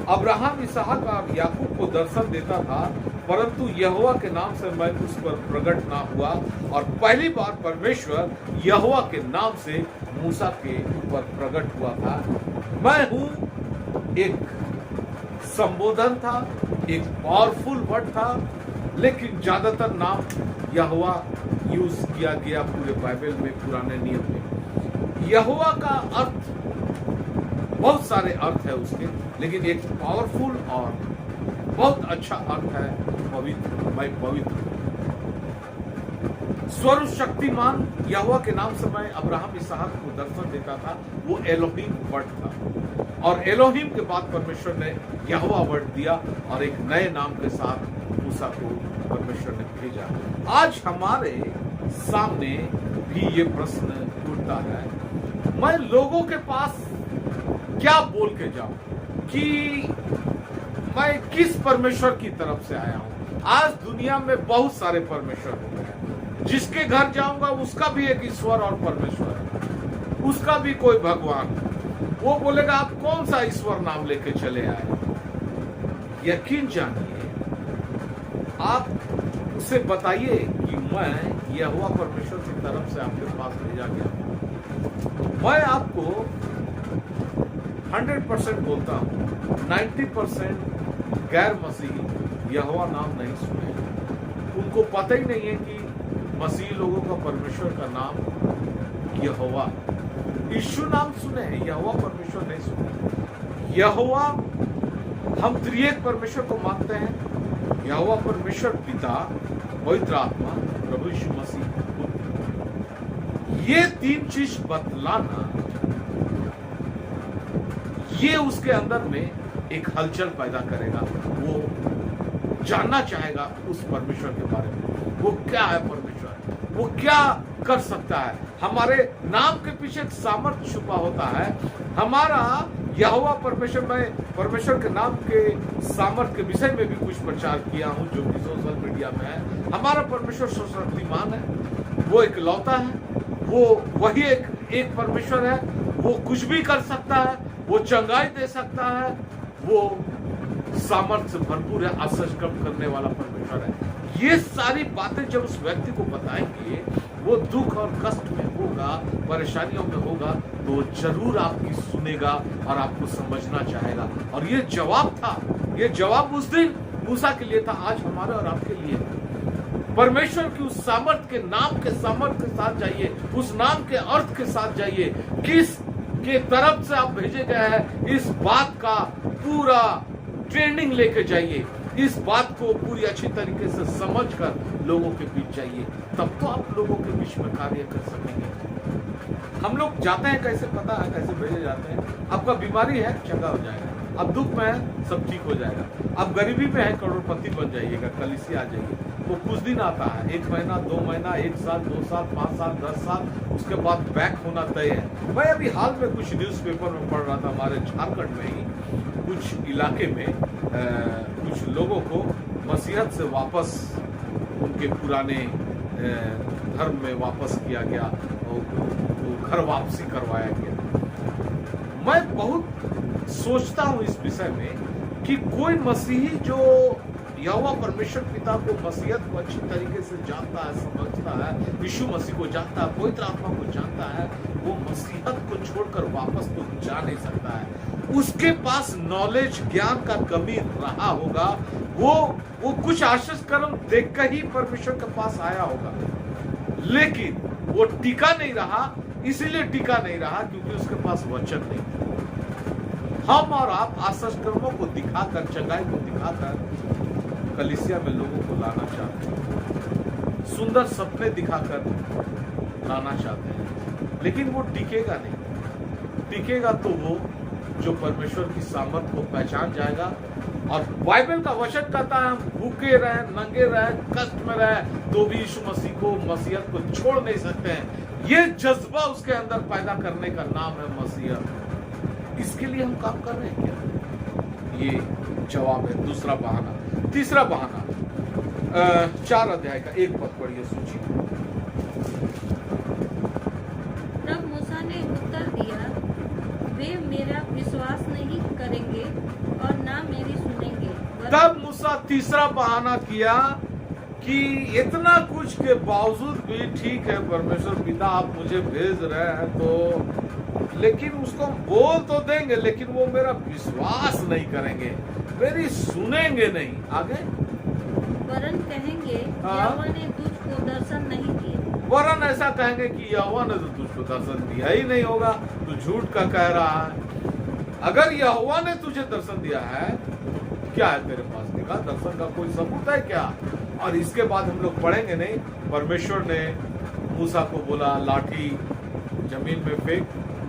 अब्राहम, इसहाक और याकूब को दर्शन देता था, परंतु यहोवा के नाम से मैं उस पर प्रकट ना हुआ। और पहली बार परमेश्वर यहोवा के नाम से मूसा के ऊपर प्रकट हुआ था। मैं हूं एक संबोधन था, एक पावरफुल वर्ड था, लेकिन ज्यादातर नाम यहोवा यूज किया गया पूरे बाइबल में, पुराने नियम में। यहोवा का अर्थ, बहुत सारे अर्थ है उसके, लेकिन एक पावरफुल और बहुत अच्छा अर्थ है पवित्र। मैं पवित्र, सर्वशक्तिमान यहोवा के नाम से मैं अब्राहम, इसहाक को दर्शन देता था। वो एलोहीम वर्ड था। और एलोहीम के बाद परमेश्वर ने यहोवा वर्ड दिया और एक नए नाम के साथ मूसा को परमेश्वर ने भेजा। आज हमारे सामने भी ये प्रश्न उठता है, मैं लोगों के पास क्या बोल के जाऊं कि मैं किस परमेश्वर की तरफ से आया हूं। आज दुनिया में बहुत सारे परमेश्वर हो गए हैं। जिसके घर जाऊंगा उसका भी एक ईश्वर और परमेश्वर है, उसका भी कोई भगवान। वो बोलेगा आप कौन सा ईश्वर नाम लेके चले आए। यकीन जानिए, आप उसे बताइए कि मैं यहोवा परमेश्वर की तरफ से आपके पास भेजा गया। मैं आपको 100% बोलता हूँ, 90% गैर मसीही यहोवा नाम नहीं सुने। उनको पता ही नहीं है कि मसीही लोगों का परमेश्वर का नाम यहोवा, यीशु नाम सुने हैं, यहोवा परमेश्वर नहीं सुने। यहोवा, हम त्रिएक परमेश्वर को मानते हैं। यहोवा परमेश्वर पिता, पवित्र आत्मा, प्रभु यीशु मसीह पुत्र। ये तीन चीज बतलाना, ये उसके अंदर में एक हलचल पैदा करेगा। वो जानना चाहेगा उस परमेश्वर के बारे में, वो क्या है परमेश्वर, वो क्या कर सकता है। हमारे नाम के पीछे एक सामर्थ्य छुपा होता है। हमारा यहोवा परमेश्वर, मैं परमेश्वर के नाम के सामर्थ्य के विषय में भी कुछ प्रचार किया हूं जो कि सोशल मीडिया में है। हमारा परमेश्वर सर्वशक्तिमान है, वो इकलौता है, वो वही एक परमेश्वर है। वो कुछ भी कर सकता है, वो चंगाई दे सकता है, वो सामर्थ्य से भरपूर है, आश्चर्य करने वाला परमेश्वर है। ये सारी बातें जब उस व्यक्ति को बताएंगे, वो दुख और कष्ट में होगा, परेशानियों में होगा, तो जरूर आपकी सुनेगा और आपको समझना चाहेगा। और ये जवाब था, ये जवाब उस दिन मूसा के लिए था, आज हमारे और आपके लिए। परमेश्वर की उस सामर्थ के नाम के सामर्थ के साथ जाइए, उस नाम के अर्थ के साथ जाइए, किस के तरफ से आप भेजे गए हैं, इस बात का पूरा ट्रेनिंग लेके जाइए, इस बात को पूरी अच्छी तरीके से समझकर लोगों के बीच जाइए, तब तो आप लोगों के बीच में कार्य कर सकेंगे। हम लोग जाते हैं, कैसे पता है कैसे भेजे जाते हैं? आपका बीमारी है, चंगा हो जाएगा। अब दुख में है, सब ठीक हो जाएगा। अब गरीबी में है, करोड़पति बन जाइएगा, कलीसिया आ जाइए। वो कुछ दिन आता है, 1 महीना, 2 महीना, 1 साल, 2 साल, 5 साल, 10 साल, उसके बाद बैक होना तय है। मैं अभी हाल में कुछ न्यूज़पेपर में पढ़ रहा था, हमारे झारखंड में ही कुछ इलाके में कुछ लोगों को मसीहत से वापस उनके पुराने धर्म में वापस किया गया और घर वापसी करवाया गया। मैं बहुत सोचता हूँ इस विषय में कि कोई मसीही जो यहोवा परमेश्वर पिता को, मसीहत को अच्छी तरीके से जानता है, समझता है, यीशु मसीह को जानता है, पवित्र आत्मा को जानता है, वो मसीहत को छोड़कर वापस तो जा नहीं सकता है। उसके पास नॉलेज, ज्ञान का कमी रहा होगा। वो कुछ आश्चर्य कर्म देखकर ही परमेश्वर के पास आया होगा, लेकिन वो टिका नहीं रहा। इसीलिए टिका नहीं रहा क्योंकि उसके पास वचन नहीं। हम और आप आश्चर्य कर्मों को दिखाकर, चंगाई को दिखाकर कलीसिया में लोगों को लाना चाहते हैं, सुंदर सपने दिखाकर लाना चाहते हैं, लेकिन वो टिकेगा नहीं। टिकेगा तो वो जो परमेश्वर की सामर्थ को पहचान जाएगा। और बाइबल का वचन कहता है, हम भूखे रहे, नंगे रहे, कष्ट में रहे, तो भी यीशु मसीह को, मसीहत को छोड़ नहीं सकते हैं। ये जज्बा उसके अंदर पैदा करने का नाम है मसीहत। इसके लिए हम काम कर रहे हैं क्या? ये जवाब है। दूसरा बहाना। तीसरा बहाना, 4 अध्याय का 1 पद पढ़िए सूची। तब मूसा ने उत्तर दिया, वे मेरा विश्वास नहीं करेंगे और ना मेरी सुनेंगे। तब मूसा तीसरा बहाना किया कि इतना कुछ के बावजूद भी, ठीक है परमेश्वर पिता आप मुझे भेज रहे हैं तो, लेकिन उसको बोल तो देंगे, लेकिन वो मेरा विश्वास नहीं करेंगे, मेरी सुनेंगे नहीं। आगे वरन कहेंगे, यहोवा ने तुझको दर्शन नहीं दिए। वरन ऐसा कहेंगे कि यहोवा ने तो तुझको दर्शन दिया ही नहीं होगा, तू झूठ का कह रहा है। अगर यहोवा ने तुझे दर्शन दिया है, क्या है तेरे पास? दिखा, दर्शन का कोई सबूत है क्या? और इसके बाद हम लोग पढ़ेंगे नहीं, परमेश्वर ने मूसा को बोला लाठी जमीन में फेंक,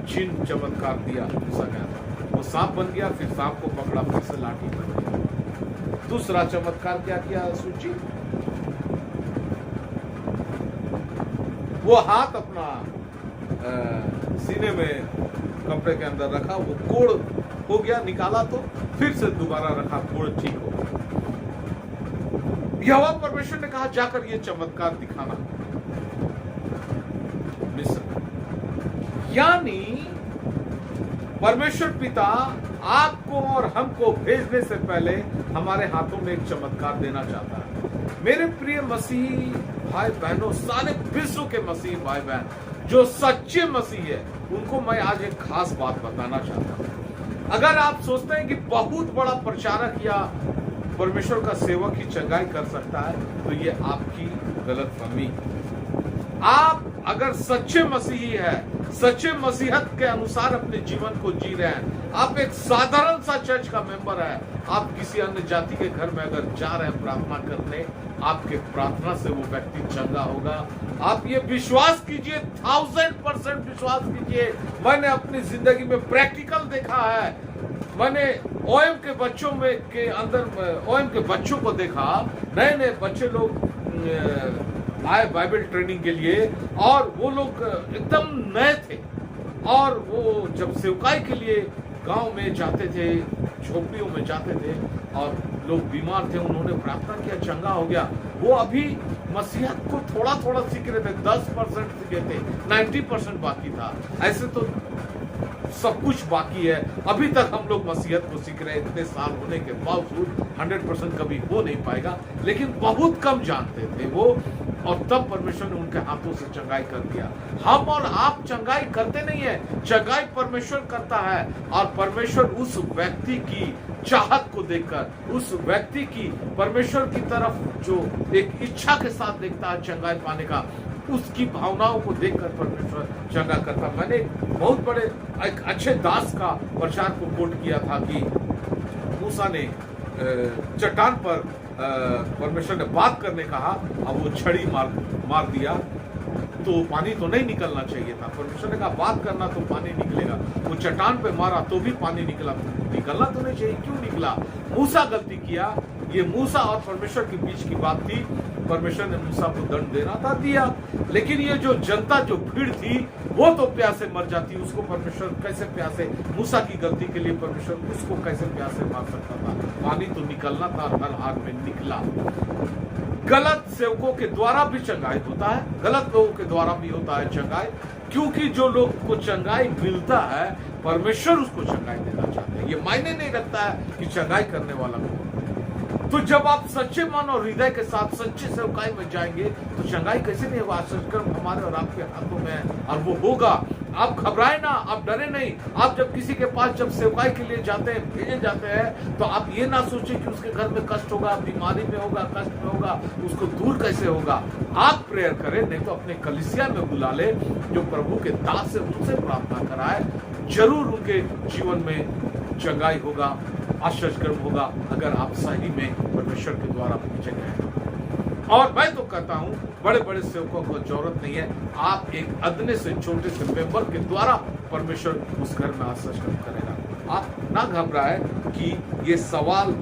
चिन्ह चमत्कार दिया, मूसा गया, वो सांप बन गया, फिर सांप को पकड़ा, फिर से लाठी बन गया। दूसरा चमत्कार क्या किया सूची? वो हाथ अपना सीने में कपड़े के अंदर रखा, वो कोड़ हो गया, निकाला तो फिर से दोबारा रखा, कोड़ ठीक हो गया। यहोवा परमेश्वर ने कहा जाकर ये चमत्कार दिखाना मिस्र। यानी परमेश्वर पिता आपको और हमको भेजने से पहले हमारे हाथों में एक चमत्कार देना चाहता है। मेरे प्रिय मसीह भाई बहनों, सारे विश्व के मसीह भाई बहन जो सच्चे मसीह है, उनको मैं आज एक खास बात बताना चाहता हूं। अगर आप सोचते हैं कि बहुत बड़ा प्रचारक या परमेश्वर का सेवक ही चंगाई कर सकता है, तो ये आपकी गलतफहमी। आप अगर सच्चे मसीही है, सच्चे मसीहत के अनुसार अपने जीवन को जी रहे हैं, आप एक साधारण सा चर्च का मेंबर है, आप किसी अन्य जाति के घर में अगर जा रहे हैं प्रार्थना करने, आपके प्रार्थना से वो व्यक्ति चंगा होगा। आप ये विश्वास कीजिए, 1000% विश्वास कीजिए। मैंने अपनी जिंदगी में प्रैक्टिकल देखा है। मैंने ओएम के बच्चों में के अंदर ओएम के बच्चों को देखा, नए नए बच्चे लोग आए बाइबल ट्रेनिंग के लिए, और वो लोग एकदम नए थे, और वो जब सेवकाई के लिए गांव में जाते थे, झोपड़ियों में जाते थे, और लोग बीमार थे, उन्होंने प्रार्थना किया, चंगा हो गया। वो अभी मसीहत को थोड़ा थोड़ा सीख रहे थे, 10% सीखे थे, 90% बाकी था। ऐसे तो सब कुछ बाकी है। अभी तक हम लोग मसीहत को सीख रहे हैं, इतने साल होने के बावजूद 100% कभी हो नहीं पाएगा, लेकिन बहुत कम जानते थे वो, और तब परमेश्वर ने उनके हाथों से चंगाई कर दिया। हम और आप चंगाई करते नहीं है, चंगाई परमेश्वर करता है, और परमेश्वर उस व्यक्ति की चाहत को देखकर, उस व्यक्ति की परमेश्वर की तरफ जो एक इच्छा के साथ देखता है चंगाई पाने का, उसकी भावनाओं को देखकर परमेश्वर चंगा करता। मैंने बहुत बड़े एक अच्छे दास का प्रचार को कोट किया था कि मूसा ने चट्टान पर परमेश्वर ने बात करने कहा, अब वो छड़ी मार दिया तो पानी तो नहीं निकलना चाहिए था। परमेश्वर ने कहा बात करना तो पानी निकलेगा। वो चट्टान पे मारा तो भी पानी निकलना तो नहीं चाहिए, क्यों निकला? मूसा गलती किया। ये मूसा और परमेश्वर के बीच की बात थी। परमेश्वर ने मूसा को दंड देना था, दिया, लेकिन ये जो जनता, जो भीड़ थी, वो तो प्यासे मर जाती। उसको परमेश्वर कैसे प्यासे, मूसा की गलती के लिए परमेश्वर उसको कैसे प्यासे मार सकता था? पानी तो निकलना था, हर हाल में निकला। गलत सेवकों के द्वारा भी चंगाई होता है, गलत लोगों के द्वारा भी होता है चंगाई, क्योंकि जो लोग को चंगाई मिलता है, परमेश्वर उसको चंगाई देना चाहते हैं। ये मायने नहीं रखता है कि चंगाई करने वाला कौन। तो जब आप सच्चे मन और हृदय के साथ सच्चे सेवकाई में जाएंगे, तो चंगाई कैसे नहीं होगा? सचकर्म हमारे और आपके हाथों में है, और वो होगा। आप घबराए ना, आप डरे नहीं। आप जब किसी के पास जब सेवकाई के लिए जाते हैं, भेजे जाते हैं, तो आप ये ना सोचें कि उसके घर में कष्ट होगा, बीमारी में होगा, कष्ट में होगा, उसको दूर कैसे होगा। आप प्रेयर करें, नहीं तो अपने कलीसिया में बुला ले, जो प्रभु के दास से उनसे प्रार्थना कराए। जरूर उनके जीवन में चंगाई होगा, आश्चर्यकर्म होगा, अगर आप सही में परमेश्वर के द्वारा भेजे गए। और मैं तो कहता हूं, बड़े बड़े सेवकों को जरूरत नहीं है। आप एक अदने से छोटे से मेंबर के द्वारा परमेश्वर उस घर में आश्चर्यकर्म करेगा। आप ना घबराए कि ये सवाल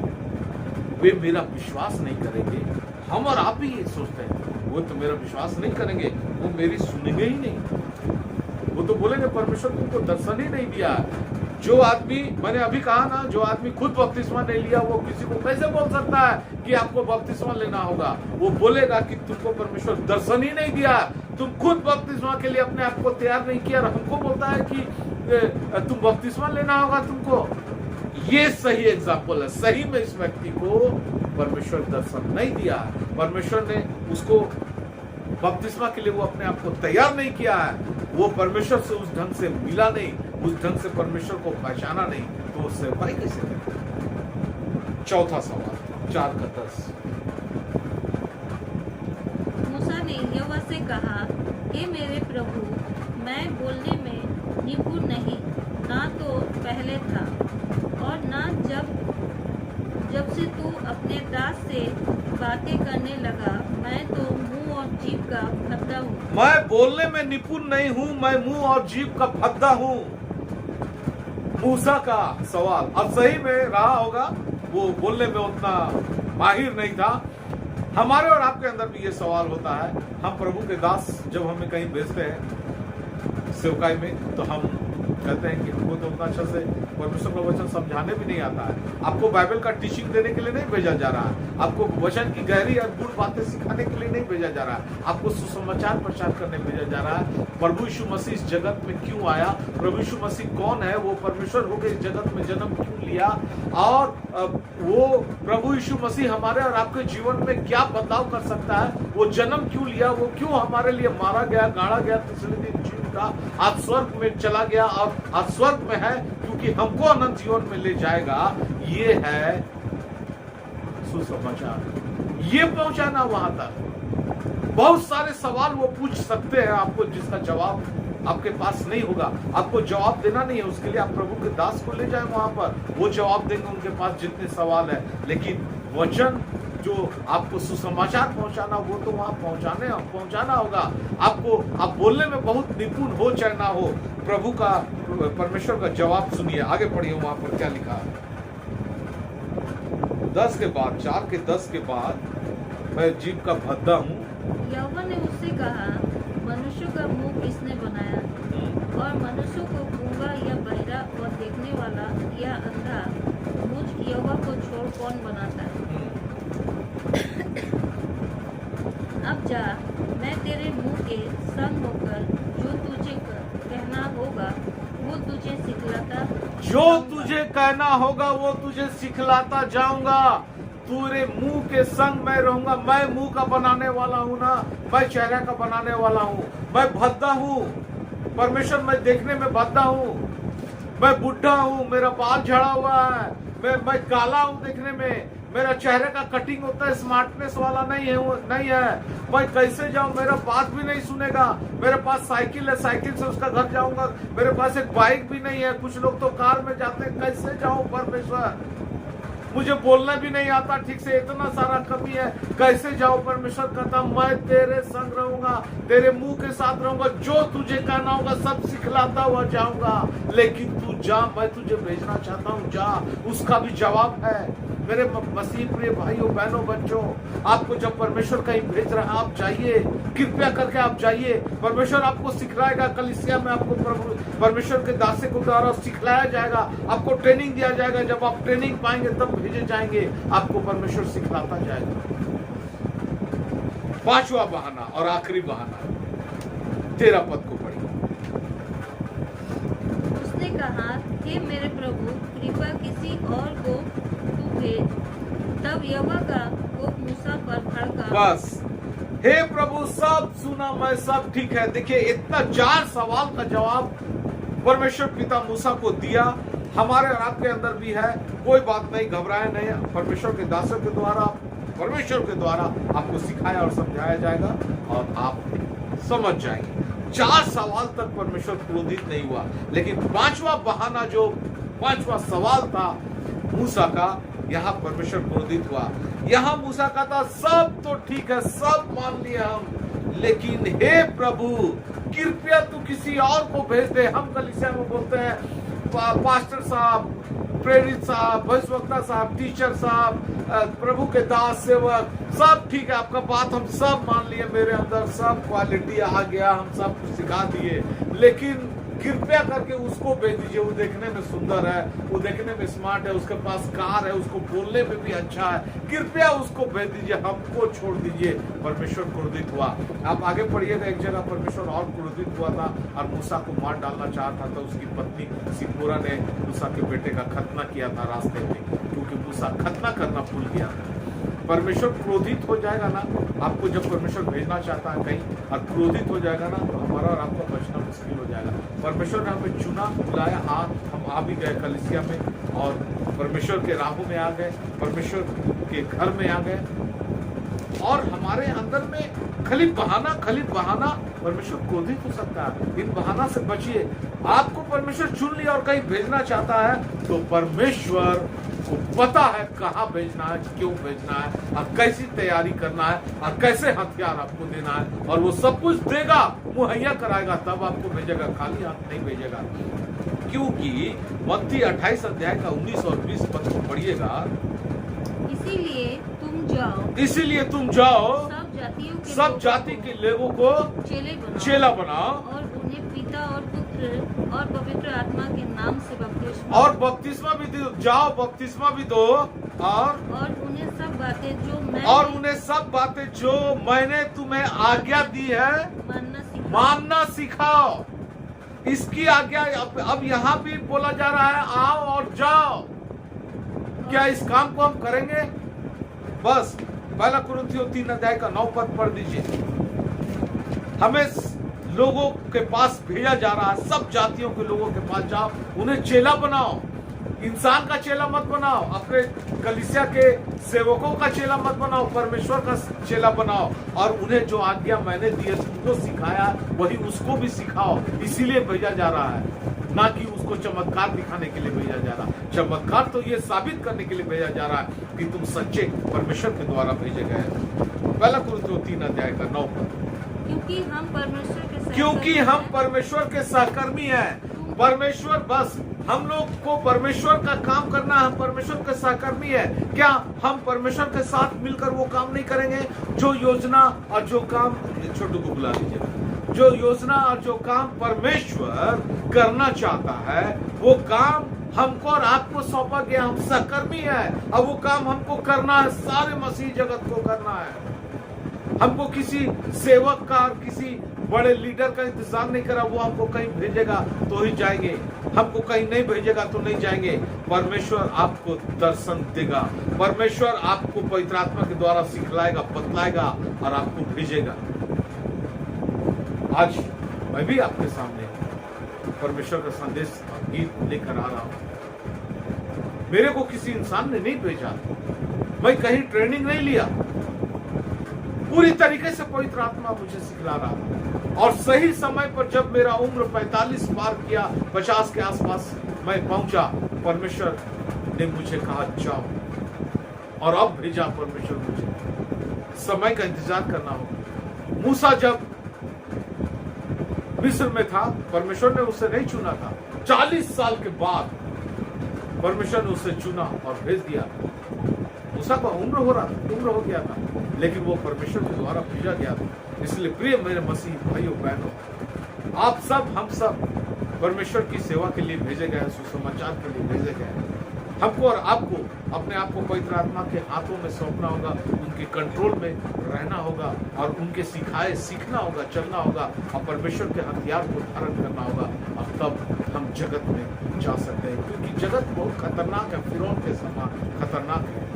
वे मेरा विश्वास नहीं करेंगे। हम और आप ही ये सोचते हैं, वो तो मेरा विश्वास नहीं करेंगे, वो मेरी सुनेंगे ही नहीं। वो तो बोलेंगे परमेश्वर तुमको दर्शन ही नहीं दिया। जो आदमी, मैंने अभी कहा ना, जो आदमी खुद बपतिस्मा नहीं लिया, वो किसी को कैसे बोल सकता है कि आपको बपतिस्मा लेना होगा? वो बोलेगा कि तुमको परमेश्वर दर्शन ही नहीं दिया, तुम खुद बपतिस्मा के लिए अपने आप को तैयार नहीं किया, हमको बोलता है कि तुम बपतिस्मा लेना होगा तुमको। ये सही एग्जाम्पल है। सही में इस व्यक्ति को परमेश्वर दर्शन नहीं दिया, परमेश्वर ने उसको बपतिस्मा के लिए वो अपने आप को तैयार नहीं किया है, वो परमेश्वर से उस ढंग से मिला नहीं, उस ढंग से परमेश्वर को पहचाना नहीं, तो उससे सेवकाई कैसे करें? चौथा सवाल, 4:10। मूसा ने यहोवा से कहा, हे मेरे प्रभु, मैं बोलने में निपुण नहीं, ना तो पहले था और ना जब से तू अपने दास से बातें करने लगा। मैं तो मुंह और जीभ का भद्दा हूँ। मैं बोलने में निपुण नहीं हूँ, मैं मुंह और जीभ का भद्दा हूँ। मूसा का सवाल, अब सही में रहा होगा, वो बोलने में उतना माहिर नहीं था। हमारे और आपके अंदर भी ये सवाल होता है। हम प्रभु के दास जब हमें कहीं भेजते हैं सेवकाई में, तो हम कहते हैं कि हमको तो उतना अच्छा से परमेश्वर का वचन समझाने भी नहीं आता है, आपको बाइबल का टीचिंग देने के लिए नहीं भेजा जा रहा है, आपको वचन की गहरी और गूढ़ बातें सिखाने के लिए नहीं भेजा जा रहा है, आपको सुसमाचार प्रचार करने भेजा जा रहा है। प्रभु यीशु मसीह इस जगत में क्यों आया, प्रभु यीशु मसीह कौन है, वो परमेश्वर होकर इस जगत में जन्म क्यों लिया, और वो प्रभु यीशु मसीह हमारे और आपके जीवन में क्या बदलाव कर सकता है, वो जन्म क्यों लिया, वो क्यों हमारे लिए मारा गया, गाड़ा गया, तीसरे दिन जी उठा, आज स्वर्ग में चला गया और आज स्वर्ग में है क्योंकि हमको अनंत जीवन में ले जाएगा। ये है सुसमाचार, ये पहुंचाना वहां तक। बहुत सारे सवाल वो पूछ सकते हैं आपको, जिसका जवाब आपके पास नहीं होगा, आपको जवाब देना नहीं है, उसके लिए आप प्रभु के दास को ले जाए वहां पर, वो जवाब देंगे उनके पास जितने सवाल है। लेकिन वचन जो आपको सुसमाचार पहुंचाना, वो तो वहां पहुंचाना होगा आपको। आप बोलने में बहुत निपुण हो चाहे ना हो, प्रभु का परमेश्वर का जवाब सुनिए। आगे पढ़िए, वहां पर क्या लिखा है 10 के बाद, 4 के 10 के बाद, मैं जीव का भद्दा हूँ। यहोवा ने उससे कहा, मनुष्य का मुंह किसने बनाया, और मनुष्य को गूंगा या बहरा और देखने वाला या अंधा मुझ यहोवा को छोड़ कौन बनाता है। अब जा, मैं तेरे मुंह के संग होकर जो तुझे कहना होगा वो तुझे सिखलाता, जो तुझे कहना होगा वो तुझे सिखलाता जाऊंगा। तेरे मुंह के संग मैं रहूंगा। मैं मुंह का बनाने वाला हूं ना, मैं चेहरा का बनाने वाला हूं। मैं भद्दा हूं परमेश्वर, मैं देखने में भद्दा हूं, मैं बुढ़ा हूं, मेरा बाल झड़ा हुआ है, मैं काला हूं देखने में, मेरा चेहरे का कटिंग होता है, स्मार्टनेस वाला नहीं है। मैं कैसे जाऊं, मेरा बात भी नहीं सुनेगा। मेरे पास साइकिल है, साइकिल से उसका घर जाऊंगा। मेरे पास एक बाइक भी नहीं है, कुछ लोग तो कार में जाते हैं। कैसे जाऊं परमेश्वर, मुझे बोलना भी नहीं आता ठीक से, इतना सारा कमी है, कैसे जाऊं परमेश्वर। कहता मैं तेरे संग रहूंगा, तेरे मुंह के साथ रहूंगा, जो तुझे कहना होगा सब सिखलाता हुआ जाऊंगा। लेकिन तू जा, मैं तुझे भेजना चाहता हूं, जा। उसका भी जवाब है। मेरे मसीह प्रिय भाइयों बहनों बच्चों, आपको जब परमेश्वर कहीं भेज रहा है, आप जाइए, कृपया करके आप जाइए। परमेश्वर आपको सिखलाएगा, कलीसिया में आपको परमेश्वर के दासे को द्वारा सिखलाया जाएगा, आपको ट्रेनिंग दिया जाएगा। जब आप ट्रेनिंग पाएंगे तब भेजे जाएंगे, आपको परमेश्वर सिखलाता जाएगा। 5वां बहाना और आखिरी बहाना 13 पद को पढ़िए। उसने कहा, हे मेरे प्रभु, कृपा किसी और को तू भेज। तब यहोवा का कोप मूसा पर भड़का। बस, हे प्रभु, सब सुना मैं, सब ठीक है। देखिए, इतना 4 सवाल का जवाब परमेश्वर पिता मूसा को दिया। हमारे और आपके अंदर भी है, कोई बात नहीं, घबराए नहीं। परमेश्वर के दासों के द्वारा, परमेश्वर के द्वारा आपको सिखाया और समझाया जाएगा और आप समझ जाएंगे। 4 सवाल तक परमेश्वर क्रोधित नहीं हुआ, लेकिन 5वां बहाना, जो 5वां सवाल था मूसा का, यहाँ परमेश्वर क्रोधित हुआ। यहाँ मूसा का था, सब तो ठीक है, सब मान लिए हम, लेकिन हे प्रभु, कृपया तू किसी और को भेज दे। हम कलीसिया में बोलते हैं पास्टर साहब, प्रेरित साहब, भविष्यवक्ता साहब, टीचर साहब, प्रभु के दास सेवक, सब ठीक है, आपका बात हम सब मान लिए, मेरे अंदर सब क्वालिटी आ गया, हम सब कुछ सिखा दिए, लेकिन कृपया करके उसको भेज दीजिए। वो देखने में सुंदर है, वो देखने में स्मार्ट है, उसके पास कार है, उसको बोलने में भी अच्छा है, कृपया उसको भेज दीजिए, हमको छोड़ दीजिए। परमेश्वर क्रोधित हुआ। आप आगे पढ़िएगा, एक जगह परमेश्वर और क्रोधित हुआ था और मूसा को मार डालना चाहता था। उसकी पत्नी सिप्पोरा ने मूसा के बेटे का खतना किया था रास्ते में, क्योंकि मूसा खतना करना भूल गया था। परमेश्वर क्रोधित हो जाएगा ना, आपको जब परमेश्वर भेजना चाहता है कहीं और क्रोधित हो जाएगा ना, तो हमारा और आपका बचना मुश्किल हो जाएगा। परमेश्वर ने हमें चुना, बुलाया, हम आ भी गए कलीसिया में और परमेश्वर के राहों में आ गए, परमेश्वर के घर में आ गए, और हमारे अंदर में खाली बहाना परमेश्वर क्रोधित हो सकता है। इन बहाना से बचिए। आपको परमेश्वर चुन लिया और कहीं भेजना चाहता है, तो परमेश्वर को पता है कहाँ भेजना है, क्यों भेजना है, और कैसी तैयारी करना है, और कैसे हथियार आपको देना है, और वो सब कुछ देगा, मुहैया कराएगा, तब आपको भेजेगा, खाली हाथ नहीं भेजेगा। क्योंकि मत्ती 28 अध्याय का 19 और 20 पद को पढ़िएगा। इसीलिए तुम जाओ, सब जाति के लोगों को चेला बनाओ, और उन्हें पिता और पुत्र पुत्र और पवित्र आत्मा के नाम से बपतिस्मा और बपतिस्मा भी दो, जाओ बपतिस्मा भी दो, और उन्हें सब बातें जो मैंने तुम्हें आज्ञा दी है मानना सिखाओ। इसकी आज्ञा अब यहाँ भी बोला जा रहा है, आओ और जाओ। क्या इस काम को हम करेंगे? बस 1 कुरिन्थियों 3:9 पद पढ़ दीजिए। हमें लोगों के पास भेजा जा रहा है, सब जातियों के लोगों के पास जाओ, उन्हें चेला बनाओ। इंसान का चेला मत बनाओ, अपने कलीसिया के सेवकों का चेला मत बनाओ, परमेश्वर का चेला बनाओ। और उन्हें जो आज्ञा मैंने दी है, तुमको सिखाया, वही उसको भी सिखाओ। इसीलिए भेजा जा रहा है, ना कि उसको चमत्कार दिखाने के लिए भेजा जा रहा है। चमत्कार तो ये साबित करने के लिए भेजा जा रहा है कि तुम सच्चे परमेश्वर के द्वारा भेजे गए। 1 कुरिन्थियों 3:9 क्योंकि हम परमेश्वर के सहकर्मी हैं। परमेश्वर, बस हम लोग को परमेश्वर का काम करना है, हम परमेश्वर के सहकर्मी है। क्या हम परमेश्वर के साथ मिलकर वो काम नहीं करेंगे? जो योजना और जो काम, छोटू को बुला लीजिए, जो योजना और जो काम परमेश्वर करना चाहता है, वो काम हमको और आपको सौंपा गया। हम सहकर्मी है, अब वो काम हमको करना है, सारे मसीह जगत को करना है। हमको किसी सेवक का और किसी बड़े लीडर का इंतजार नहीं करा। वो हमको कहीं भेजेगा तो ही जाएंगे, हमको कहीं नहीं भेजेगा तो नहीं जाएंगे। परमेश्वर आपको दर्शन देगा, परमेश्वर आपको पवित्र आत्मा के द्वारा सिखलाएगा, बतलाएगा और आपको भेजेगा। आज मैं भी आपके सामने परमेश्वर का संदेश और गीत लेकर आ रहा हूं। मेरे को किसी इंसान ने नहीं भेजा, मैं कहीं ट्रेनिंग नहीं लिया, पूरी तरीके से पवित्र आत्मा मुझे सिखला रहा था। और सही समय पर जब मेरा उम्र 45 पार किया, 50 के आसपास मैं पहुंचा, परमेश्वर ने मुझे कहा जाओ, और अब भेजा परमेश्वर मुझे। समय का इंतजार करना होगा। मूसा जब मिस्र में था, परमेश्वर ने उसे नहीं चुना था। 40 साल के बाद परमेश्वर ने उसे चुना और भेज दिया। मूसा का उम्र हो गया था, लेकिन वो परमेश्वर के द्वारा भेजा गया था। इसलिए प्रिय मेरे मसीह भाइयों बहनों, आप सब, हम सब परमेश्वर की सेवा के लिए भेजे गए, सुसमाचार के लिए भेजे गए। हमको और आपको अपने आप को पवित्र आत्मा के हाथों में सौंपना होगा, उनके कंट्रोल में रहना होगा और उनके सिखाए सीखना होगा, चलना होगा और परमेश्वर के हथियार को धारण करना होगा। और तब हम जगत में जा सकते हैं, क्योंकि जगत बहुत खतरनाक है, फिरौन के समान खतरनाक है।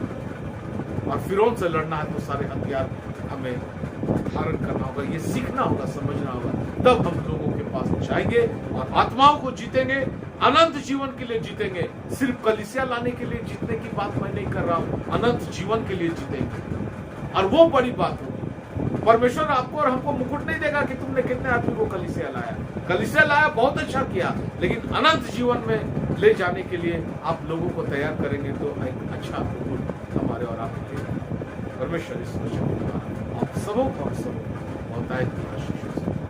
और फिरौन से लड़ना है तो सारे हथियार हमें धारण करना होगा, ये सीखना होगा, समझना होगा। तब हम लोगों के पास जाएंगे और आत्माओं को जीतेंगे, अनंत जीवन के लिए जीतेंगे। सिर्फ कलीसिया लाने के लिए जीतने की बात मैं नहीं कर रहा हूं, अनंत जीवन के लिए जीतेंगे। और वो बड़ी बात होगी। परमेश्वर आपको और हमको मुकुट नहीं देगा कि तुमने कितने आदमी को कलीसिया लाया। कलीसिया लाया, बहुत अच्छा किया, लेकिन अनंत जीवन में ले जाने के लिए आप लोगों को तैयार करेंगे तो एक अच्छा मुकुट हमारे और आपके लिए। परमेश्वर इस वचन के द्वारा आप सबों को बहुत आशीष